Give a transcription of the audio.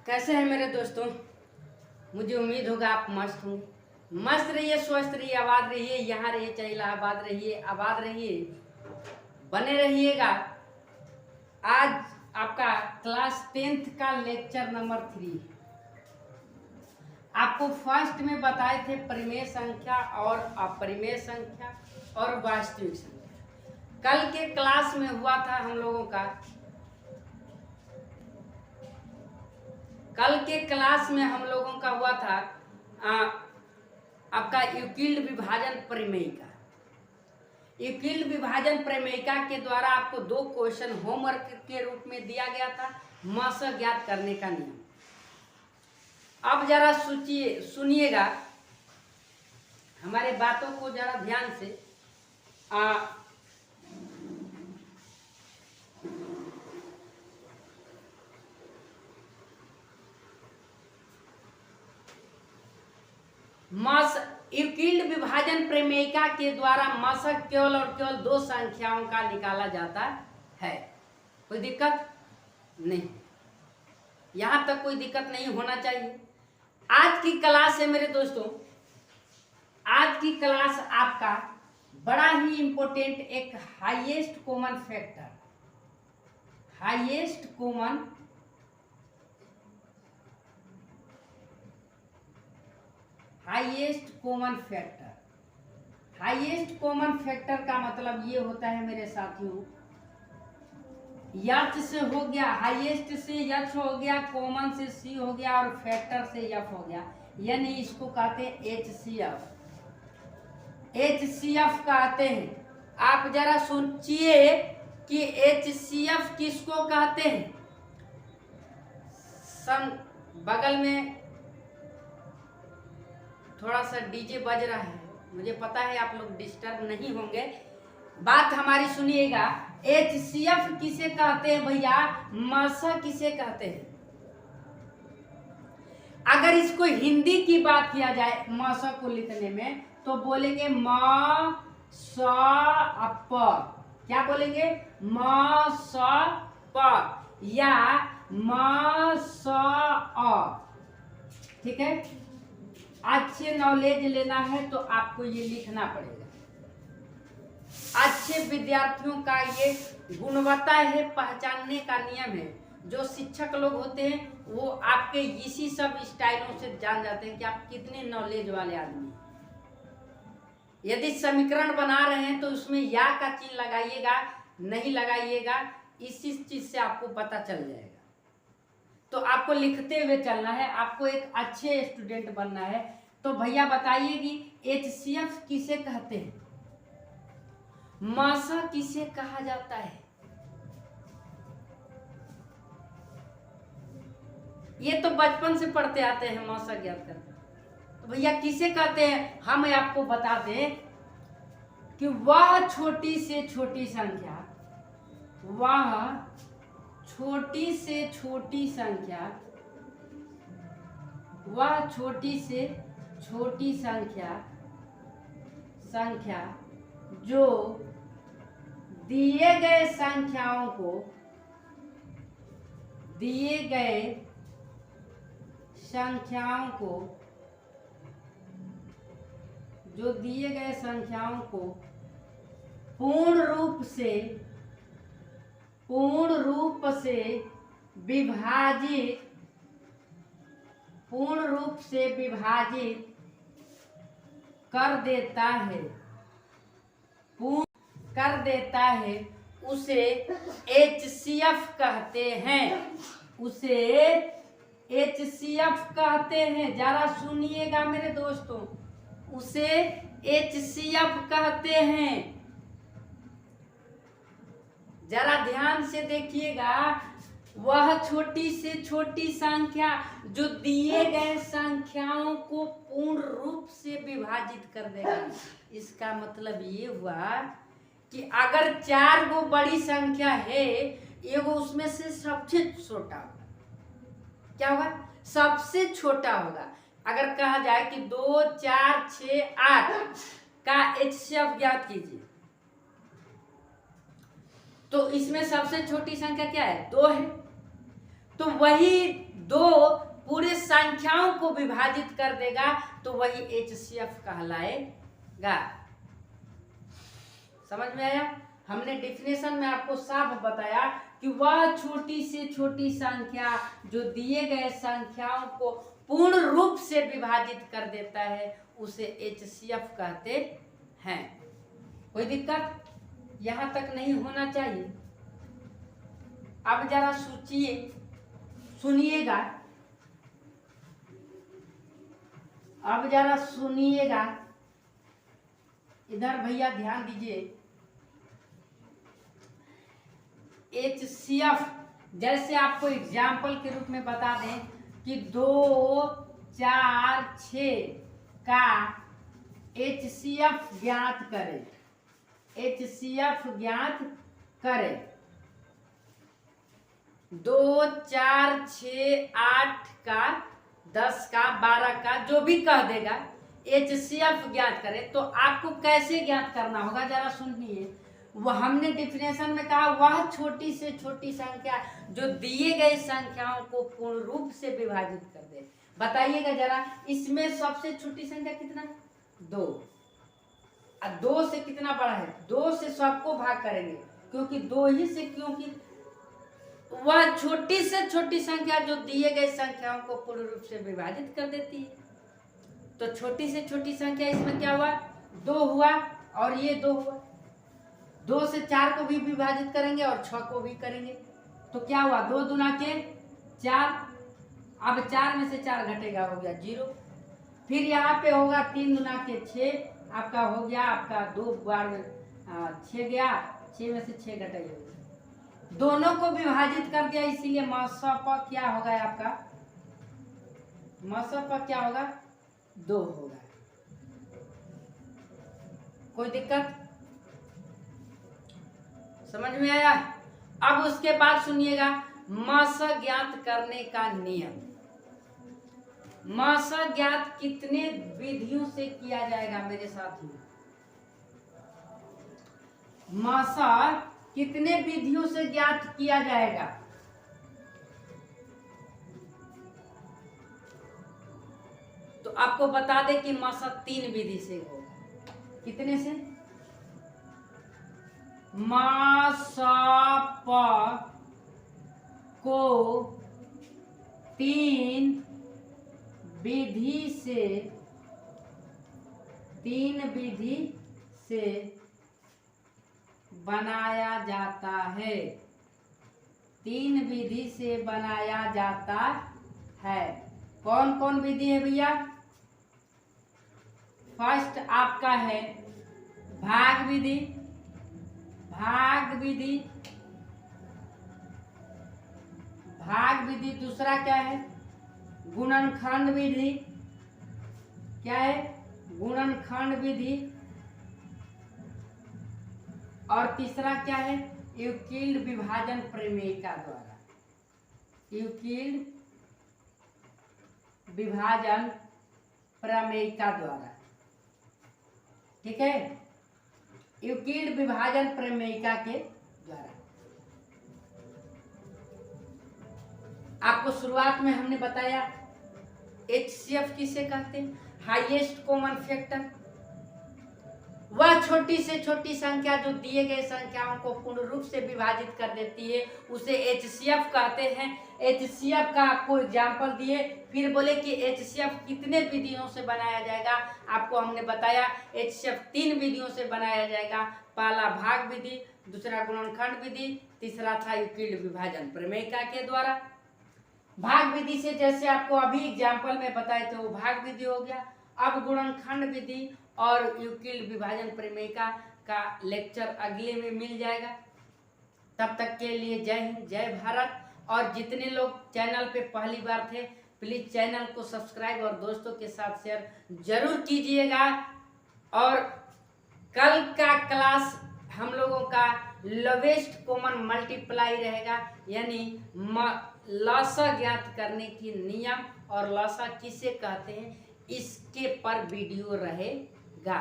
कैसे हैं मेरे दोस्तों। मुझे उम्मीद होगा आप मस्त होंगे। मस्त रहिए, स्वस्थ रहिए, आबाद रहिए, यहाँ रहिए चाहे इलाहाबाद रहिए, आबाद रहिए, बने रहिएगा। आज आपका क्लास 10th का लेक्चर नंबर 3। आपको फर्स्ट में बताए थे परिमेय संख्या और अपरिमेय संख्या और वास्तविक संख्या। कल के क्लास में हुआ था हम लोगों का, कल के क्लास में हम लोगों का हुआ था आपका यूक्लिड विभाजन प्रमेयिका। यूक्लिड विभाजन प्रमेयिका के द्वारा आपको 2 क्वेश्चन होमवर्क के रूप में दिया गया था, मास ज्ञात करने का नियम। अब जरा सुनिएगा हमारे बातों को जरा ध्यान से। यूक्लिड विभाजन प्रमेयिका के द्वारा मशक केवल और केवल 2 संख्याओं का निकाला जाता है। कोई दिक्कत नहीं, यहां तक कोई दिक्कत नहीं होना चाहिए। आज की क्लास है मेरे दोस्तों, आज की क्लास आपका बड़ा ही इंपॉर्टेंट एक highest common factor, highest common factor. Highest common factor का मतलब ये होता है मेरे साथियों, एच से हो गया, हाईएस्ट से एच हो गया, कॉमन से सी हो गया और फैक्टर से एफ हो गया, यानी इसको कहते हैं एचसीएफ। एचसीएफ कहते हैं। आप जरा सोचिए कि एचसीएफ किसको कहते हैं। बगल में थोड़ा सा डीजे बज रहा है, मुझे पता है आप लोग डिस्टर्ब नहीं होंगे, बात हमारी सुनिएगा। एचसीएफ किसे कहते हैं भैया, मशक किसे कहते हैं। अगर इसको हिंदी की बात किया जाए मशक को लिखने में तो बोलेंगे म स प, क्या बोलेंगे, म स प या म स अ। ठीक है, अच्छे नॉलेज लेना है तो आपको ये लिखना पड़ेगा। अच्छे विद्यार्थियों का ये गुणवत्ता है, पहचानने का नियम है। जो शिक्षक लोग होते हैं वो आपके इसी सब स्टाइलों से जान जाते हैं कि आप कितने नॉलेज वाले आदमी हैं। यदि समीकरण बना रहे हैं तो उसमें या का चिन्ह लगाइएगा, नहीं लगाइएगा, इसी चीज से आपको पता चल जाएगा। तो आपको लिखते हुए चलना है, आपको एक अच्छे स्टूडेंट बनना है। तो भैया बताइए कि एचसीएफ किसे कहते हैं, मशक किसे कहा जाता है। ये तो बचपन से पढ़ते आते हैं मशक ज्ञात करना। तो भैया किसे कहते हैं, हम आपको बता दें कि वह छोटी से छोटी संख्या, वह छोटी से छोटी संख्या, वह छोटी से छोटी संख्या जो दिए गए संख्याओं को, दिए गए संख्याओं को, जो दिए गए संख्याओं को पूर्ण रूप से विभाजित, पूर्ण रूप से विभाजित कर देता है, पूर्ण कर देता है, उसे एचसीएफ कहते हैं, उसे एचसीएफ कहते हैं। जरा सुनिएगा मेरे दोस्तों, उसे एचसीएफ कहते हैं। जरा ध्यान से देखिएगा, वह छोटी से छोटी संख्या जो दिए गए संख्याओं को पूर्ण रूप से विभाजित कर देगा। इसका मतलब ये हुआ कि अगर 4 गो बड़ी संख्या है, एगो उसमें से सबसे छोटा होगा, क्या होगा, सबसे छोटा होगा। अगर कहा जाए कि 2, 4, 6, 8 का एचसीएफ ज्ञात कीजिए, तो इसमें सबसे छोटी संख्या क्या है, 2 है। तो वही दो पूरे संख्याओं को विभाजित कर देगा तो वही HCF कहलाएगा। समझ में आया? हमने डेफिनेशन में आपको साफ बताया कि वह छोटी से छोटी संख्या जो दिए गए संख्याओं को पूर्ण रूप से विभाजित कर देता है उसे HCF कहते हैं। कोई दिक्कत यहां तक नहीं होना चाहिए। अब जरा सोचिए, सुनिएगा, अब जरा सुनिएगा, इधर भैया ध्यान दीजिए। HCF जैसे आपको एग्जाम्पल के रूप में बता दें कि 2, 4, 6 का HCF ज्ञात करें। HCF ज्ञात करें। 2, 4, 6, 8 का, 10 का, 12 का, जो भी कह देगा HCF ज्ञात करें। तो आपको कैसे ज्ञात करना होगा जरा सुनिए। वह हमने डेफिनेशन में कहा वह छोटी से छोटी संख्या जो दिए गए संख्याओं को पूर्ण रूप से विभाजित कर दे। बताइएगा जरा, इसमें सबसे छोटी संख्या कितना है? 2। 2 से कितना बड़ा है? 2 से सबको भाग करेंगे क्योंकि 2 ही से, क्योंकि वह छोटी से छोटी संख्या जो दिए गए संख्याओं को पूर्ण रूप से विभाजित कर देती है। तो छोटी से छोटी संख्या इसमें क्या हुआ? 2 हुआ और ये 2 हुआ। 2 से 4 को भी विभाजित करेंगे और 6 को भी करेंगे तो क्या हुआ? 2 दूना के 4। अब 4 में से 4 घटेगा, हो गया 0। फिर यहाँ पे होगा 3 दूना के 6, आपका हो गया, आपका 2 बार 6 गया, 6 में से 6 घटेगा। दोनों को विभाजित कर दिया, इसीलिए मसप क्या होगा आपका? मसप क्या होगा? 2 होगा। कोई दिक्कत समझ में आया? अब उसके बाद सुनिएगा मस ज्ञात करने का नियम। मस ज्ञात कितने विधियों से किया जाएगा मेरे साथियों? मस कितने विधियों से ज्ञात किया जाएगा? तो आपको बता दें कि मस 3 विधि से होगा। कितने से? मसप को 3 विधि से बनाया जाता है। 3 विधि से बनाया जाता है। कौन कौन विधि है भैया? फर्स्ट आपका है भाग विधि। दूसरा क्या है? गुणनखंड विधि। क्या है? गुणनखंड विधि। और तीसरा क्या है? यूक्लिड विभाजन प्रमेयिका द्वारा। यूक्लिड विभाजन प्रमेयिका द्वारा। ठीक है? यूक्लिड विभाजन प्रमेयिका के द्वारा। आपको शुरुआत में हमने बताया HCF किसे कहते हैं? Highest common factor. वह छोटी से छोटी संख्या जो दिए गए संख्याओं को पूर्ण रूप से विभाजित कर देती है उसे HCF कहते हैं। HCF का आपको एग्जाम्पल दिए, फिर बोले कि HCF कितने विधियों से बनाया जाएगा। आपको हमने बताया HCF 3 विधियों से बनाया जाएगा। पहला भाग विधि, दूसरा गुणनखंड विधि, तीसरा था यूक्लिड विभाजन प्रमेयिका के द्वारा। भाग विधि से जैसे आपको अभी एग्जाम्पल में बताए थे वो भाग विधि हो गया। अब गुणनखंड विधि और यूक्लिड विभाजन प्रमेयिका का लेक्चर अगले में मिल जाएगा। तब तक के लिए जय हिंद, जय भारत। और जितने लोग चैनल पे पहली बार थे प्लीज चैनल को सब्सक्राइब और दोस्तों के साथ शेयर जरूर कीजिएगा। और कल का क्लास हम लोगों का लोवेस्ट कॉमन मल्टीप्लाई रहेगा, यानी लसा ज्ञात करने की नियम और लसा किसे कहते हैं इसके पर वीडियो रहेगा।